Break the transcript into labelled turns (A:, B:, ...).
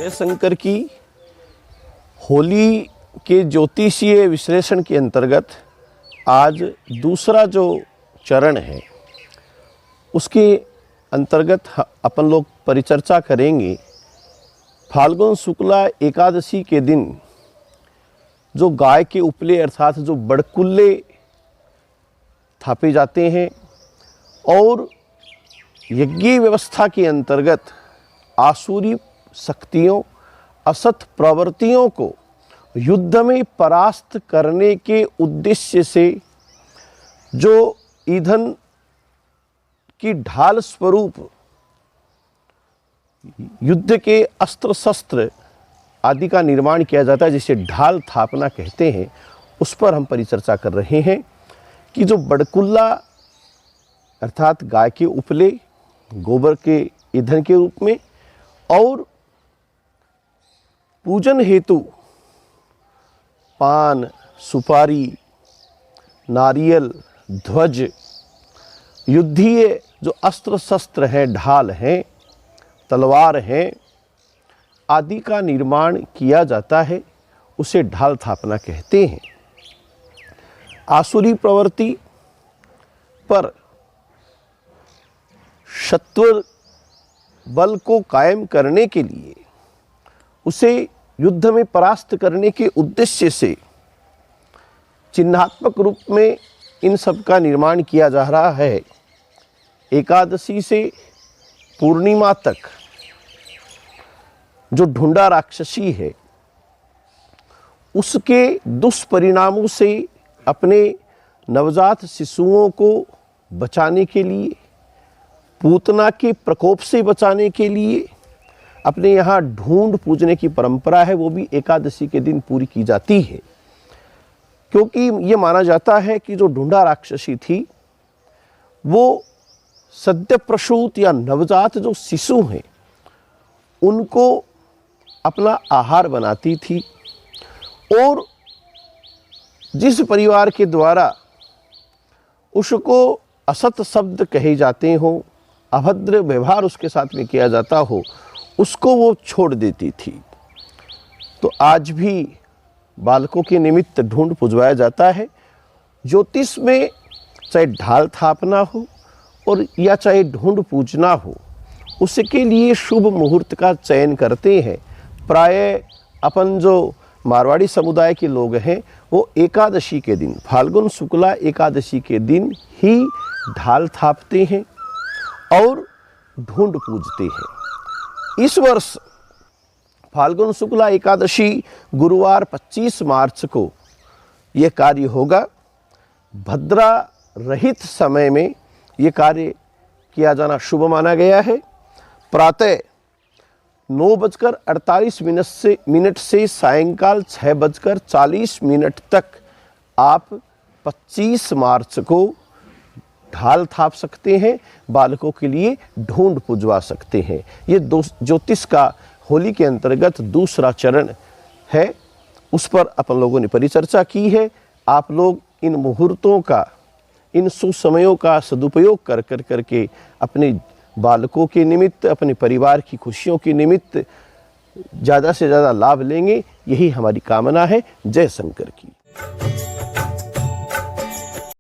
A: जय शंकर की। होली के ज्योतिषीय विश्लेषण के अंतर्गत आज दूसरा जो चरण है उसके अंतर्गत अपन लोग परिचर्चा करेंगे। फाल्गुन शुक्ला एकादशी के दिन जो गाय के उपले अर्थात जो बड़कुल्ले थापे जाते हैं और यज्ञ व्यवस्था के अंतर्गत आसुरी शक्तियों असत प्रवृत्तियों को युद्ध में परास्त करने के उद्देश्य से जो ईंधन की ढाल स्वरूप युद्ध के अस्त्र शस्त्र आदि का निर्माण किया जाता है, जिसे ढाल थापना कहते हैं, उस पर हम परिचर्चा कर रहे हैं कि जो बड़कुल्ला अर्थात गाय के उपले गोबर के ईंधन के रूप में और पूजन हेतु पान, सुपारी, नारियल, ध्वज, युद्धीय जो अस्त्र शस्त्र हैं, ढाल हैं, तलवार हैं आदि का निर्माण किया जाता है, उसे ढाल थापना कहते हैं। आसुरी प्रवृत्ति पर शत्रु बल को कायम करने के लिए उसे युद्ध में परास्त करने के उद्देश्य से चिन्हात्मक रूप में इन सब का निर्माण किया जा रहा है। एकादशी से पूर्णिमा तक जो ढूंढा राक्षसी है उसके दुष्परिणामों से अपने नवजात शिशुओं को बचाने के लिए, पूतना के प्रकोप से बचाने के लिए अपने यहाँ ढूंढ पूजने की परंपरा है, वो भी एकादशी के दिन पूरी की जाती है। क्योंकि ये माना जाता है कि जो ढूंढा राक्षसी थी वो सद्य प्रसूत या नवजात जो शिशु हैं उनको अपना आहार बनाती थी और जिस परिवार के द्वारा उसको असत शब्द कहे जाते हों, अभद्र व्यवहार उसके साथ में किया जाता हो, उसको वो छोड़ देती थी। तो आज भी बालकों के निमित्त ढूंढ पुजवाया जाता है। ज्योतिष में चाहे ढाल थापना हो और या चाहे ढूंढ पूजना हो, उसके लिए शुभ मुहूर्त का चयन करते हैं। प्राय अपन जो मारवाड़ी समुदाय के लोग हैं वो एकादशी के दिन, फाल्गुन शुक्ला एकादशी के दिन ही ढाल थापते हैं और ढूंढ पूजते हैं। इस वर्ष फाल्गुन शुक्ला एकादशी गुरुवार 25 मार्च को ये कार्य होगा। भद्रा रहित समय में ये कार्य किया जाना शुभ माना गया है। प्रातः 9:48 मिनट से सायंकाल 6:40 तक आप 25 मार्च को ढाल थाप सकते हैं, बालकों के लिए ढूंढ पुजवा सकते हैं। ये ज्योतिष का होली के अंतर्गत दूसरा चरण है, उस पर अपन लोगों ने परिचर्चा की है। आप लोग इन मुहूर्तों का, इन सुसमयों का सदुपयोग कर करके अपने बालकों के निमित्त, अपने परिवार की खुशियों के निमित्त ज़्यादा से ज़्यादा लाभ लेंगे, यही हमारी कामना है। जय शंकर की।